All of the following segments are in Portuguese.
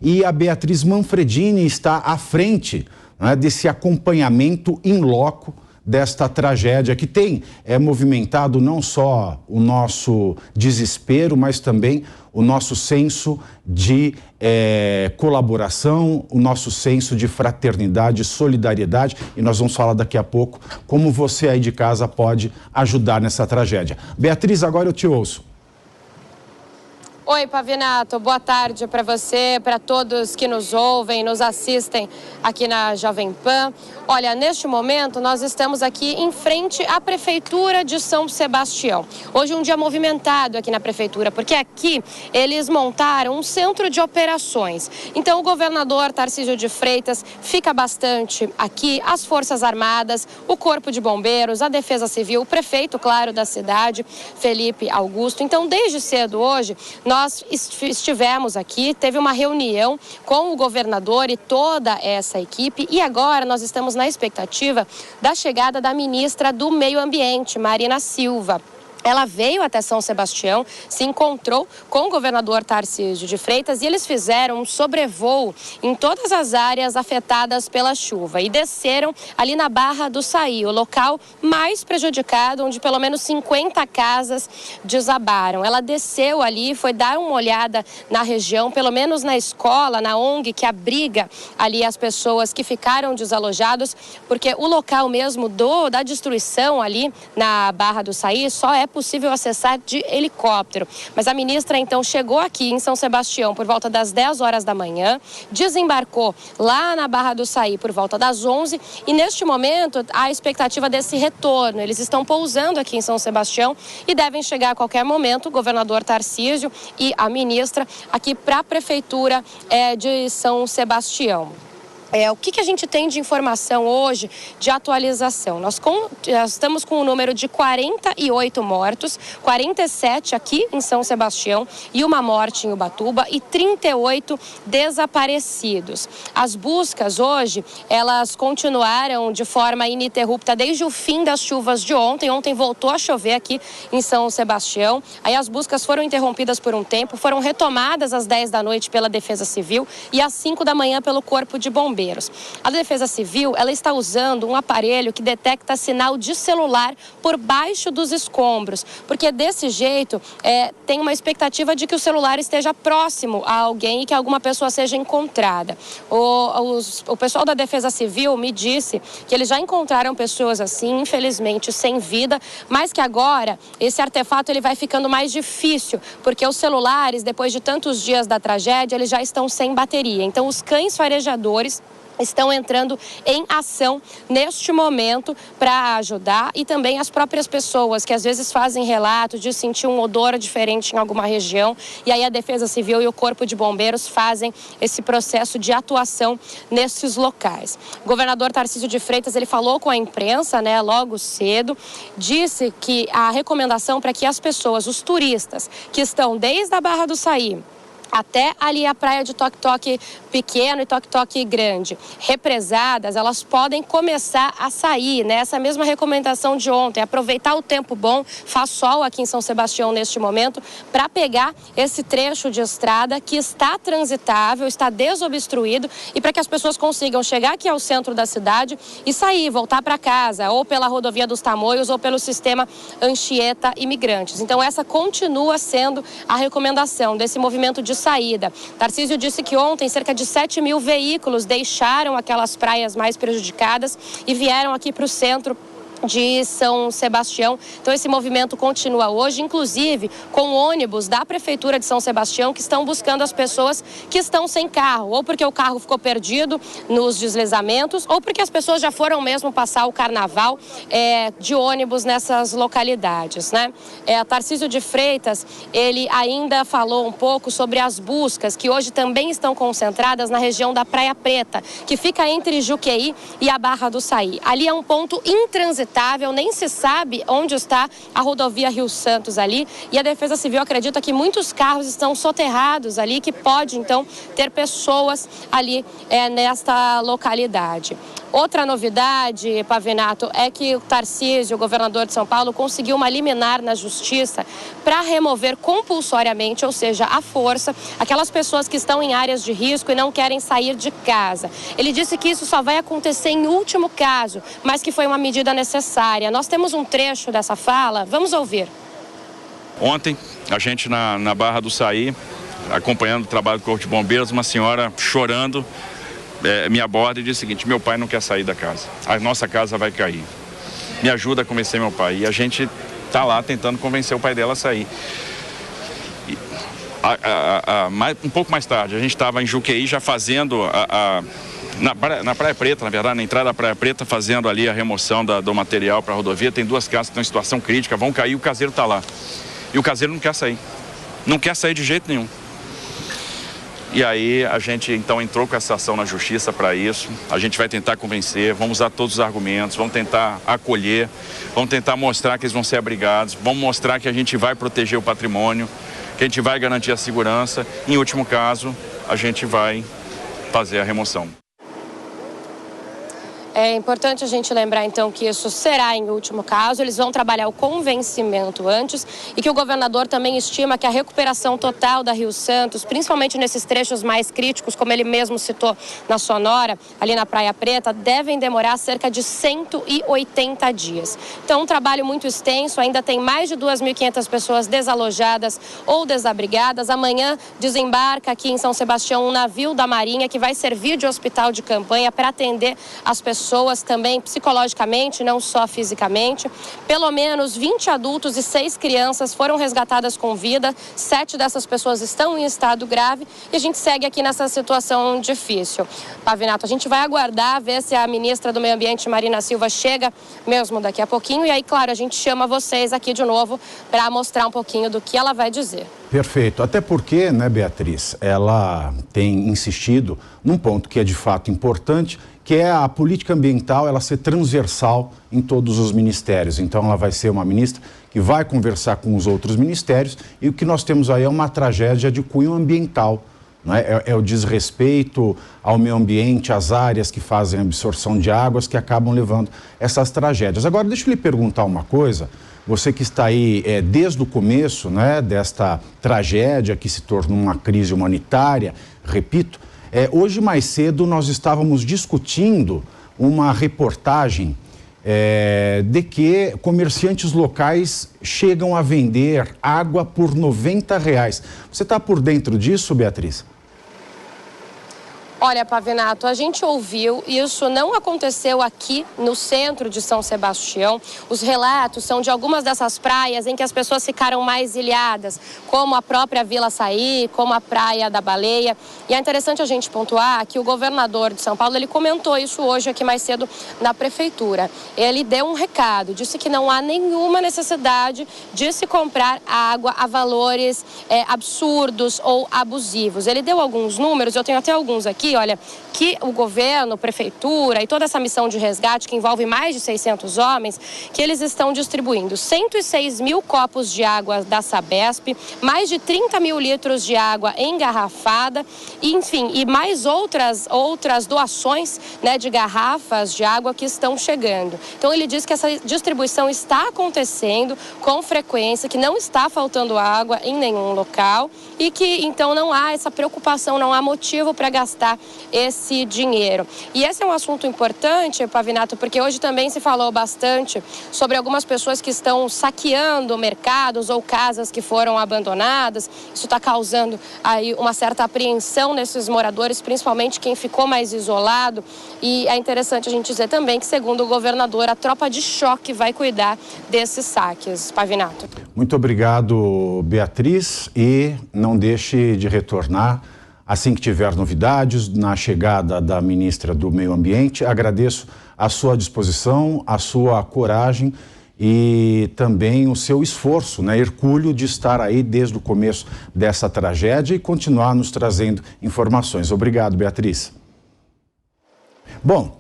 e a Beatriz Manfredini está à frente, né, desse acompanhamento in loco desta tragédia que tem movimentado não só o nosso desespero, mas também o nosso senso de colaboração, o nosso senso de fraternidade, solidariedade, e nós vamos falar daqui a pouco como você aí de casa pode ajudar nessa tragédia. Beatriz, agora eu te ouço. Oi, Pavinato, boa tarde para você, para todos que nos ouvem, nos assistem aqui na Jovem Pan. Olha, neste momento nós estamos aqui em frente à Prefeitura de São Sebastião. Hoje é um dia movimentado aqui na Prefeitura, porque aqui eles montaram um centro de operações. Então o governador Tarcísio de Freitas fica bastante aqui, as Forças Armadas, o Corpo de Bombeiros, a Defesa Civil, o prefeito, claro, da cidade, Felipe Augusto. Então desde cedo hoje nós estivemos aqui, teve uma reunião com o governador e toda essa equipe e agora nós estamos na expectativa da chegada da ministra do Meio Ambiente, Marina Silva. Ela veio até São Sebastião, se encontrou com o governador Tarcísio de Freitas e eles fizeram um sobrevoo em todas as áreas afetadas pela chuva e desceram ali na Barra do Saí, o local mais prejudicado, onde pelo menos 50 casas desabaram. Ela desceu ali, foi dar uma olhada na região, pelo menos na escola, na ONG que abriga ali as pessoas que ficaram desalojados, porque o local mesmo da destruição ali na Barra do Saí só é possível acessar de helicóptero. Mas a ministra então chegou aqui em São Sebastião por volta das 10 horas da manhã, desembarcou lá na Barra do Saí por volta das 11 e neste momento há a expectativa desse retorno. Eles estão pousando aqui em São Sebastião e devem chegar a qualquer momento o governador Tarcísio e a ministra aqui para a Prefeitura de São Sebastião. O que a gente tem de informação hoje, de atualização? Nós estamos com o número de 48 mortos, 47 aqui em São Sebastião e uma morte em Ubatuba e 38 desaparecidos. As buscas hoje, elas continuaram de forma ininterrupta desde o fim das chuvas de ontem. Ontem voltou a chover aqui em São Sebastião. Aí as buscas foram interrompidas por um tempo, foram retomadas às 10 da noite pela Defesa Civil e às 5 da manhã pelo Corpo de Bombeiros. A Defesa Civil, ela está usando um aparelho que detecta sinal de celular por baixo dos escombros, porque desse jeito tem uma expectativa de que o celular esteja próximo a alguém e que alguma pessoa seja encontrada. O pessoal da Defesa Civil me disse que eles já encontraram pessoas assim, infelizmente sem vida, mas que agora esse artefato ele vai ficando mais difícil, porque os celulares, depois de tantos dias da tragédia, eles já estão sem bateria. Então os cães farejadores estão entrando em ação neste momento para ajudar e também as próprias pessoas que às vezes fazem relato de sentir um odor diferente em alguma região e aí a Defesa Civil e o Corpo de Bombeiros fazem esse processo de atuação nesses locais. O governador Tarcísio de Freitas, ele falou com a imprensa, logo cedo, disse que a recomendação para que as pessoas, os turistas que estão desde a Barra do Saí até ali a praia de Toque-Toque pequeno e Toque-Toque grande, represadas, elas podem começar a sair, Essa mesma recomendação de ontem, aproveitar o tempo bom, faz sol aqui em São Sebastião neste momento, para pegar esse trecho de estrada que está transitável, está desobstruído e para que as pessoas consigam chegar aqui ao centro da cidade e sair, voltar para casa, ou pela rodovia dos Tamoios ou pelo sistema Anchieta Imigrantes. Então essa continua sendo a recomendação desse movimento de saída. Tarcísio disse que ontem cerca de 7 mil veículos deixaram aquelas praias mais prejudicadas e vieram aqui para o centro de São Sebastião. Então esse movimento continua hoje, inclusive com ônibus da Prefeitura de São Sebastião que estão buscando as pessoas que estão sem carro, ou porque o carro ficou perdido nos deslizamentos, ou porque as pessoas já foram mesmo passar o carnaval de ônibus nessas localidades, Tarcísio de Freitas, ele ainda falou um pouco sobre as buscas que hoje também estão concentradas na região da Praia Preta, que fica entre Juqueí e a Barra do Saí. Ali é um ponto intransitável transitável, nem se sabe onde está a rodovia Rio Santos ali, e a Defesa Civil acredita que muitos carros estão soterrados ali, que pode então ter pessoas ali nesta localidade. Outra novidade, Pavinato, é que o Tarcísio, o governador de São Paulo, conseguiu uma liminar na justiça para remover compulsoriamente, ou seja, à força, aquelas pessoas que estão em áreas de risco e não querem sair de casa. Ele disse que isso só vai acontecer em último caso, mas que foi uma medida necessária. Nós temos um trecho dessa fala, vamos ouvir. Ontem, a gente na Barra do Saí, acompanhando o trabalho do Corpo de Bombeiros, uma senhora chorando, me aborda e diz o seguinte: meu pai não quer sair da casa, a nossa casa vai cair, me ajuda a convencer meu pai. E a gente está lá tentando convencer o pai dela a sair. Um pouco mais tarde, a gente estava em Juqueí já fazendo na Praia Preta, na verdade, na entrada da Praia Preta, fazendo ali a remoção do material para a rodovia. Tem duas casas que estão em situação crítica, vão cair, o caseiro está lá. E o caseiro não quer sair de jeito nenhum. E aí a gente então entrou com essa ação na justiça para isso. A gente vai tentar convencer, vamos usar todos os argumentos, vamos tentar acolher, vamos tentar mostrar que eles vão ser abrigados, vamos mostrar que a gente vai proteger o patrimônio, que a gente vai garantir a segurança. Em último caso, a gente vai fazer a remoção. É importante a gente lembrar, então, que isso será em último caso. Eles vão trabalhar o convencimento antes e que o governador também estima que a recuperação total da Rio Santos, principalmente nesses trechos mais críticos, como ele mesmo citou na Sonora, ali na Praia Preta, devem demorar cerca de 180 dias. Então, um trabalho muito extenso, ainda tem mais de 2.500 pessoas desalojadas ou desabrigadas. Amanhã desembarca aqui em São Sebastião um navio da Marinha que vai servir de hospital de campanha para atender as pessoas também psicologicamente, não só fisicamente. Pelo menos 20 adultos e 6 crianças foram resgatadas com vida. 7 dessas pessoas estão em estado grave e a gente segue aqui nessa situação difícil. Pavinato, a gente vai aguardar, ver se a ministra do Meio Ambiente, Marina Silva, chega mesmo daqui a pouquinho. E aí, claro, a gente chama vocês aqui de novo para mostrar um pouquinho do que ela vai dizer. Perfeito. Até porque, né, Beatriz, ela tem insistido num ponto que é de fato importante, que é a política ambiental ela ser transversal em todos os ministérios. Então ela vai ser uma ministra que vai conversar com os outros ministérios e o que nós temos aí é uma tragédia de cunho ambiental. Não é? É o desrespeito ao meio ambiente, às áreas que fazem absorção de águas que acabam levando essas tragédias. Agora, deixa eu lhe perguntar uma coisa. Você que está aí desde o começo, né, desta tragédia que se tornou uma crise humanitária, repito, hoje mais cedo nós estávamos discutindo uma reportagem de que comerciantes locais chegam a vender água por R$90. Você está por dentro disso, Beatriz? Olha, Pavinato, a gente ouviu, isso não aconteceu aqui no centro de São Sebastião. Os relatos são de algumas dessas praias em que as pessoas ficaram mais ilhadas, como a própria Vila Saí, como a Praia da Baleia. E é interessante a gente pontuar que o governador de São Paulo, ele comentou isso hoje aqui mais cedo na prefeitura. Ele deu um recado, disse que não há nenhuma necessidade de se comprar água a valores absurdos ou abusivos. Ele deu alguns números, eu tenho até alguns aqui. Olha, que o governo, prefeitura e toda essa missão de resgate que envolve mais de 600 homens, que eles estão distribuindo 106 mil copos de água da Sabesp, mais de 30 mil litros de água engarrafada, e, enfim, e mais outras doações, né, de garrafas de água que estão chegando. Então ele diz que essa distribuição está acontecendo com frequência, que não está faltando água em nenhum local e que então não há essa preocupação, não há motivo para gastar esse dinheiro. E esse é um assunto importante, Pavinato, porque hoje também se falou bastante sobre algumas pessoas que estão saqueando mercados ou casas que foram abandonadas. Isso está causando aí uma certa apreensão nesses moradores, principalmente quem ficou mais isolado. E é interessante a gente dizer também que, segundo o governador, a tropa de choque vai cuidar desses saques. Pavinato. Muito obrigado, Beatriz, e não deixe de retornar assim que tiver novidades na chegada da ministra do Meio Ambiente. Agradeço a sua disposição, a sua coragem e também o seu esforço, né, hercúleo, de estar aí desde o começo dessa tragédia e continuar nos trazendo informações. Obrigado, Beatriz. Bom,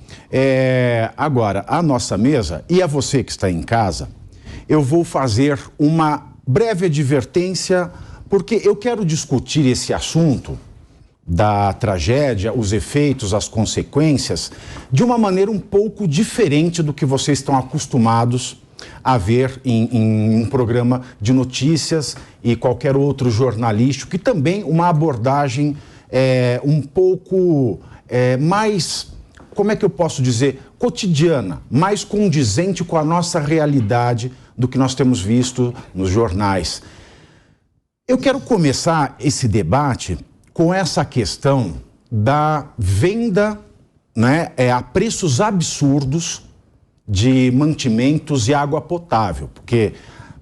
agora, a nossa mesa e a você que está em casa, eu vou fazer uma breve advertência, porque eu quero discutir esse assunto da tragédia, os efeitos, as consequências, de uma maneira um pouco diferente do que vocês estão acostumados a ver em um programa de notícias e qualquer outro jornalístico, e também uma abordagem um pouco mais, como é que eu posso dizer, cotidiana, mais condizente com a nossa realidade do que nós temos visto nos jornais. Eu quero começar esse debate com essa questão da venda, né, a preços absurdos de mantimentos e água potável, porque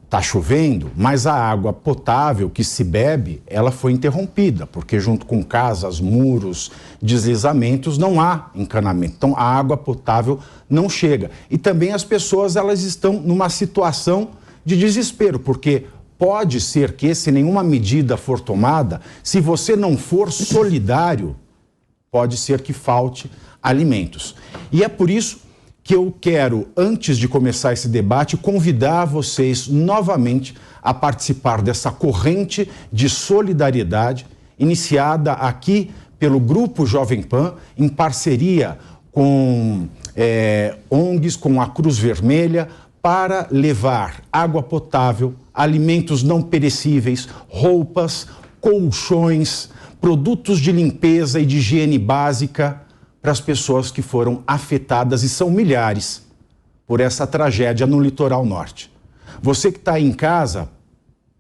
está chovendo, mas a água potável que se bebe, ela foi interrompida, porque junto com casas, muros, deslizamentos, não há encanamento. Então, a água potável não chega. E também as pessoas, elas estão numa situação de desespero, porque pode ser que, se nenhuma medida for tomada, se você não for solidário, pode ser que falte alimentos. E é por isso que eu quero, antes de começar esse debate, convidar vocês novamente a participar dessa corrente de solidariedade iniciada aqui pelo Grupo Jovem Pan, em parceria com ONGs, com a Cruz Vermelha, para levar água potável, alimentos não perecíveis, roupas, colchões, produtos de limpeza e de higiene básica para as pessoas que foram afetadas, e são milhares, por essa tragédia no litoral norte. Você que está em casa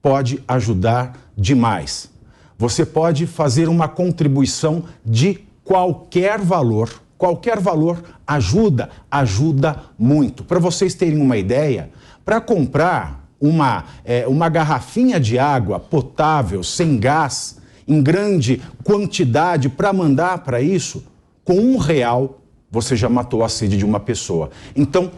pode ajudar demais. Você pode fazer uma contribuição de qualquer valor ajuda muito. Para vocês terem uma ideia, para comprar uma garrafinha de água potável, sem gás, em grande quantidade, para mandar para isso, com R$1 você já matou a sede de uma pessoa. Então,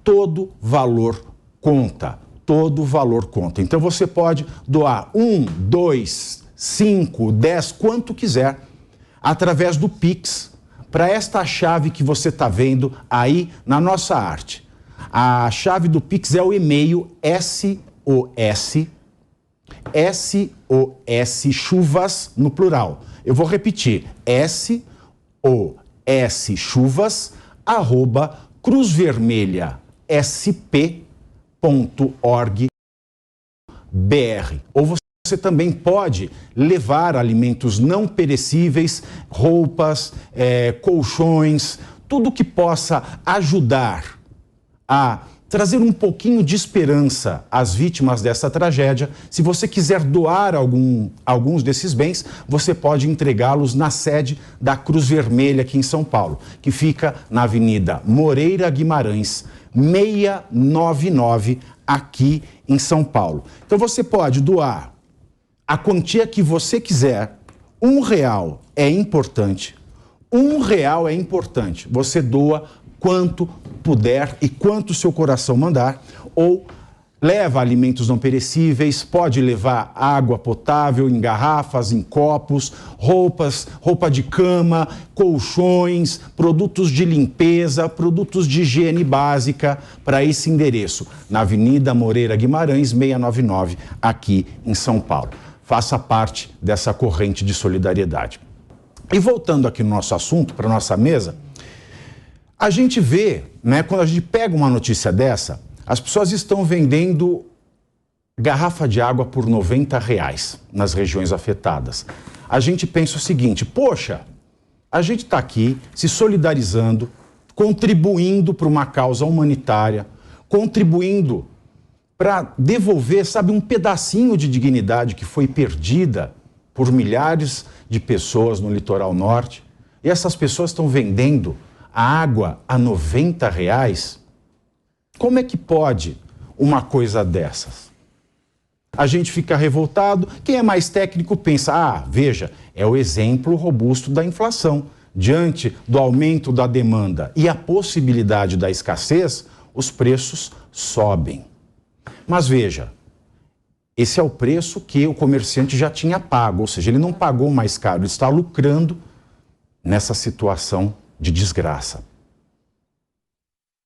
todo valor conta, todo valor conta. Então, você pode doar 1, 2, 5, 10, quanto quiser, através do Pix, para esta chave que você está vendo aí na nossa arte. A chave do Pix é o e-mail SOS chuvas no plural. Eu vou repetir, SOS@cruzvermelhasp.org.br. Ou você também pode levar alimentos não perecíveis, roupas, colchões, tudo que possa ajudar a trazer um pouquinho de esperança às vítimas dessa tragédia. Se você quiser doar alguns desses bens, você pode entregá-los na sede da Cruz Vermelha aqui em São Paulo, que fica na Avenida Moreira Guimarães, 699, aqui em São Paulo. Então você pode doar a quantia que você quiser. R$1 é importante. R$1 é importante. Você doa quanto puder e quanto seu coração mandar, ou leva alimentos não perecíveis, pode levar água potável em garrafas, em copos, roupa de cama, colchões, produtos de limpeza, produtos de higiene básica para esse endereço, na Avenida Moreira Guimarães, 699, aqui em São Paulo. Faça parte dessa corrente de solidariedade. E voltando aqui no nosso assunto, para a nossa mesa, a gente vê, né, quando a gente pega uma notícia dessa, as pessoas estão vendendo garrafa de água por R$90 nas regiões afetadas. A gente pensa o seguinte, poxa, a gente está aqui se solidarizando, contribuindo para uma causa humanitária, contribuindo para devolver, sabe, um pedacinho de dignidade que foi perdida por milhares de pessoas no litoral norte. E essas pessoas estão vendendo a água a R$90? Como é que pode uma coisa dessas? A gente fica revoltado. Quem é mais técnico pensa, veja, é o exemplo robusto da inflação. Diante do aumento da demanda e a possibilidade da escassez, os preços sobem. Mas veja, esse é o preço que o comerciante já tinha pago, ou seja, ele não pagou mais caro, ele está lucrando nessa situação de desgraça.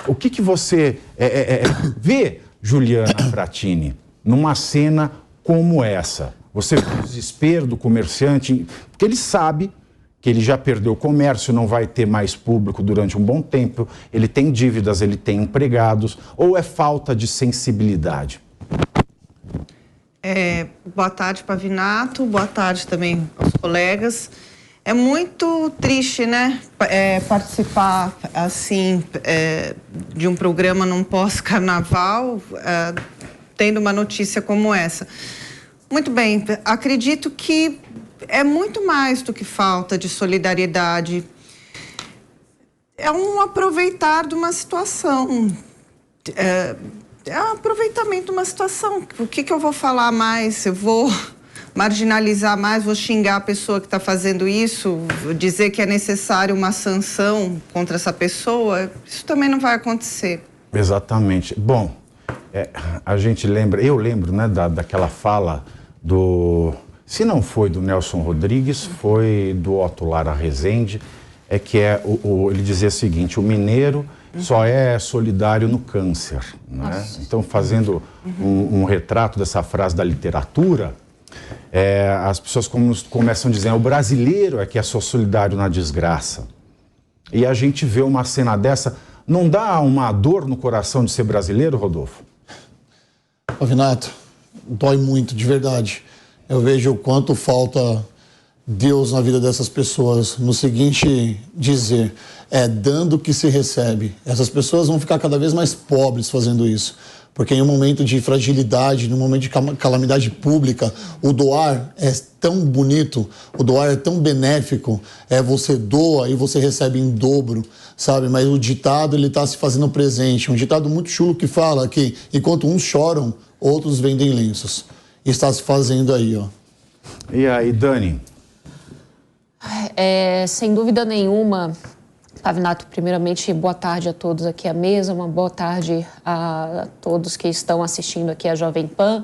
O que você vê, Juliana Fratini, numa cena como essa? Você vê o desespero do comerciante, porque ele sabe que ele já perdeu o comércio, não vai ter mais público durante um bom tempo, ele tem dívidas, ele tem empregados, ou é falta de sensibilidade? Boa tarde, Pavinato, boa tarde também aos colegas. É muito triste, né, participar, assim, de um programa num pós-carnaval, tendo uma notícia como essa. Muito bem, acredito que é muito mais do que falta de solidariedade. É um aproveitar de uma situação. É um aproveitamento de uma situação. O que eu vou falar mais? Eu vou marginalizar mais, vou xingar a pessoa que está fazendo isso, dizer que é necessário uma sanção contra essa pessoa? Isso também não vai acontecer. Exatamente. Bom, a gente lembra, eu lembro, né, daquela fala do... Se não foi do Nelson Rodrigues, foi do Otto Lara Rezende, ele dizia o seguinte: o mineiro só é solidário no câncer, né? Então, fazendo um retrato dessa frase da literatura, as pessoas começam a dizer: o brasileiro é que é só solidário na desgraça. E a gente vê uma cena dessa, não dá uma dor no coração de ser brasileiro, Rodolfo? Pavinato, dói muito, de verdade. Eu vejo o quanto falta Deus na vida dessas pessoas, no seguinte dizer: dando que se recebe. Essas pessoas vão ficar cada vez mais pobres fazendo isso, porque em um momento de fragilidade, num momento de calamidade pública, o doar é tão bonito, o doar é tão benéfico, você doa e você recebe em dobro, sabe? Mas o ditado, ele está se fazendo presente, um ditado muito chulo que fala que enquanto uns choram, outros vendem lenços. Está se fazendo aí, ó. E aí, Dani? Sem dúvida nenhuma, Pavinato, primeiramente, boa tarde a todos aqui à mesa, uma boa tarde a todos que estão assistindo aqui a Jovem Pan.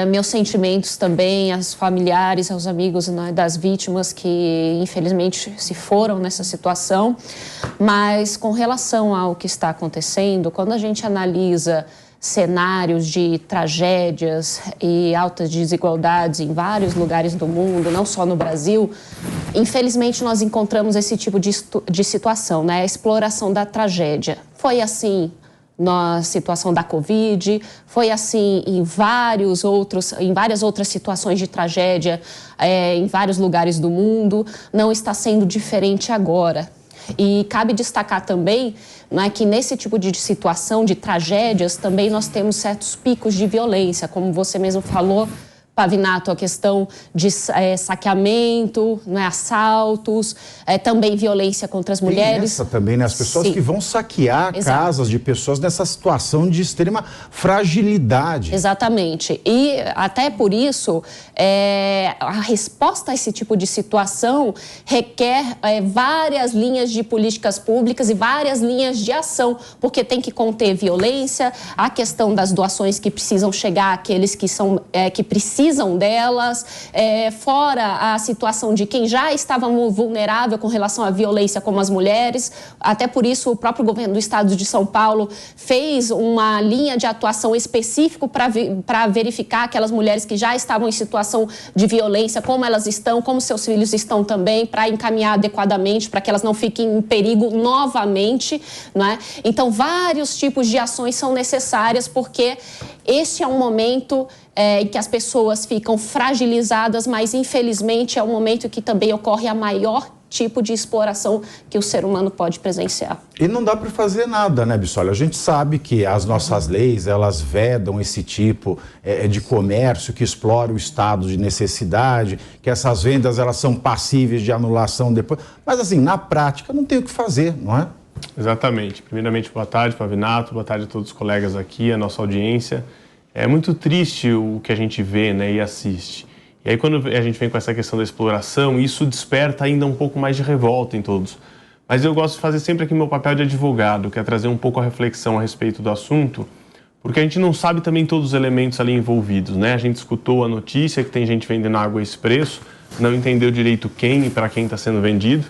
Meus sentimentos também aos familiares, aos amigos, né, das vítimas que, infelizmente, se foram nessa situação. Mas, com relação ao que está acontecendo, quando a gente analisa cenários de tragédias e altas desigualdades em vários lugares do mundo, não só no Brasil, infelizmente nós encontramos esse tipo de situação, né? A exploração da tragédia. Foi assim na situação da Covid, foi assim em várias outras situações de tragédia em vários lugares do mundo, não está sendo diferente agora. E cabe destacar também, né, que nesse tipo de situação, de tragédias, também nós temos certos picos de violência, como você mesmo falou, Pavinato, a questão de saqueamento, né, assaltos, também violência contra as mulheres. Essa também, né? As pessoas que vão saquear casas de pessoas nessa situação de extrema fragilidade. Exatamente. E até por isso, a resposta a esse tipo de situação requer várias linhas de políticas públicas e várias linhas de ação, porque tem que conter violência, a questão das doações que precisam chegar àqueles que precisam delas, fora a situação de quem já estava vulnerável com relação à violência, como as mulheres. Até por isso, o próprio governo do estado de São Paulo fez uma linha de atuação específica para verificar aquelas mulheres que já estavam em situação de violência, como elas estão, como seus filhos estão também, para encaminhar adequadamente, para que elas não fiquem em perigo novamente, né? Então, vários tipos de ações são necessárias, porque este é um momento em que as pessoas ficam fragilizadas, mas infelizmente é um momento que também ocorre a maior tipo de exploração que o ser humano pode presenciar. E não dá para fazer nada, né, Bissoli? A gente sabe que as nossas leis, elas vedam esse tipo de comércio que explora o estado de necessidade, que essas vendas, elas são passíveis de anulação depois. Mas, assim, na prática, não tem o que fazer, não é? Exatamente. Primeiramente, boa tarde, Pavinato, boa tarde a todos os colegas aqui, a nossa audiência. É muito triste o que a gente vê, né, e assiste. E aí, quando a gente vem com essa questão da exploração, isso desperta ainda um pouco mais de revolta em todos. Mas eu gosto de fazer sempre aqui meu papel de advogado, que é trazer um pouco a reflexão a respeito do assunto, porque a gente não sabe também todos os elementos ali envolvidos, né? A gente escutou a notícia que tem gente vendendo água a esse preço, não entendeu direito quem e para quem está sendo vendido.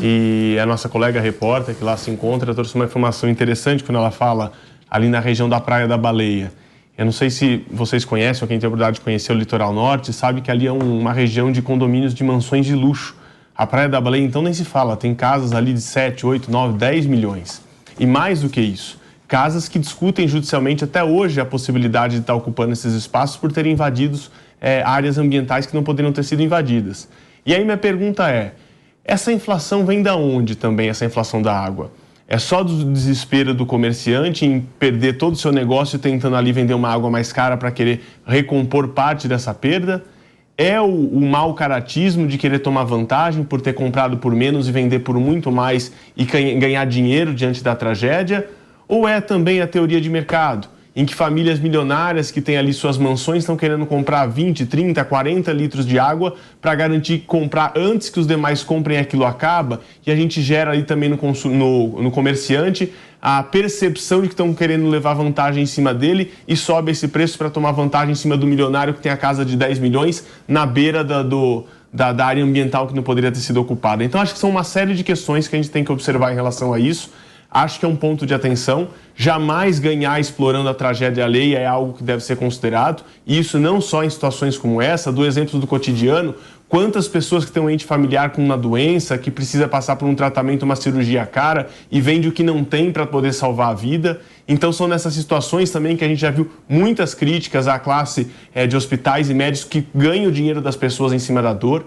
E a nossa colega repórter que lá se encontra trouxe uma informação interessante quando ela fala ali na região da Praia da Baleia. Eu não sei se vocês conhecem ou quem tem a oportunidade de conhecer o litoral norte, sabe que ali é uma região de condomínios de mansões de luxo. A Praia da Baleia, então, nem se fala, tem casas ali de 7, 8, 9, 10 milhões. E mais do que isso, casas que discutem judicialmente até hoje a possibilidade de estar ocupando esses espaços por terem invadido áreas ambientais que não poderiam ter sido invadidas. E aí minha pergunta é, essa inflação vem da onde também, essa inflação da água? É só do desespero do comerciante em perder todo o seu negócio tentando ali vender uma água mais cara para querer recompor parte dessa perda? É o mau caratismo de querer tomar vantagem por ter comprado por menos e vender por muito mais e ganhar dinheiro diante da tragédia? Ou é também a teoria de mercado, em que famílias milionárias que têm ali suas mansões estão querendo comprar 20, 30, 40 litros de água para garantir que comprar antes que os demais comprem aquilo acaba, e a gente gera ali também no comerciante a percepção de que estão querendo levar vantagem em cima dele e sobe esse preço para tomar vantagem em cima do milionário que tem a casa de 10 milhões na beira da área ambiental que não poderia ter sido ocupada. Então acho que são uma série de questões que a gente tem que observar em relação a isso. Acho que é um ponto de atenção. Jamais ganhar explorando a tragédia alheia é algo que deve ser considerado. E isso não só em situações como essa, do exemplo do cotidiano. Quantas pessoas que têm um ente familiar com uma doença, que precisa passar por um tratamento, uma cirurgia cara, e vende o que não tem para poder salvar a vida. Então são nessas situações também que a gente já viu muitas críticas à classe de hospitais e médicos que ganham o dinheiro das pessoas em cima da dor.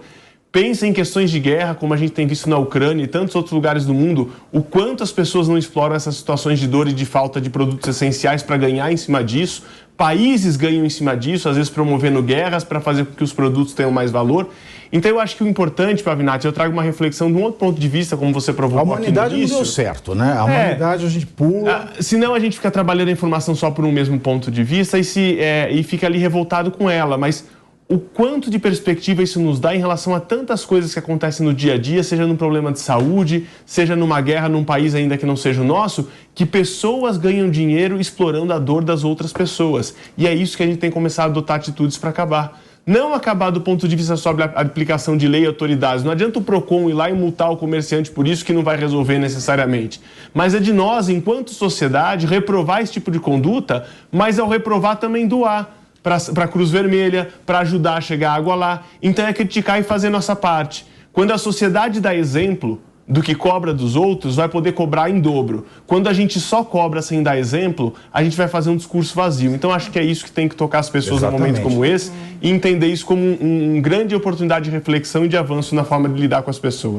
Pensa em questões de guerra, como a gente tem visto na Ucrânia e tantos outros lugares do mundo, o quanto as pessoas não exploram essas situações de dor e de falta de produtos essenciais para ganhar em cima disso. Países ganham em cima disso, às vezes promovendo guerras para fazer com que os produtos tenham mais valor. Então eu acho que o importante, Pavinato, eu trago uma reflexão de um outro ponto de vista, como você provocou aqui no início. A humanidade não deu certo, né? A humanidade a gente pula... Senão a gente fica trabalhando a informação só por um mesmo ponto de vista e fica ali revoltado com ela, mas... O quanto de perspectiva isso nos dá em relação a tantas coisas que acontecem no dia a dia, seja num problema de saúde, seja numa guerra num país ainda que não seja o nosso, que pessoas ganham dinheiro explorando a dor das outras pessoas. E é isso que a gente tem que começar a adotar atitudes para acabar. Não acabar do ponto de vista sobre a aplicação de lei e autoridades. Não adianta o PROCON ir lá e multar o comerciante por isso, que não vai resolver necessariamente. Mas é de nós, enquanto sociedade, reprovar esse tipo de conduta, mas ao reprovar também doar para a Cruz Vermelha, para ajudar a chegar água lá. Então é criticar e fazer nossa parte. Quando a sociedade dá exemplo do que cobra dos outros, vai poder cobrar em dobro. Quando a gente só cobra sem dar exemplo, a gente vai fazer um discurso vazio. Então acho que é isso que tem que tocar as pessoas num momento como esse e entender isso como uma grande oportunidade de reflexão e de avanço na forma de lidar com as pessoas.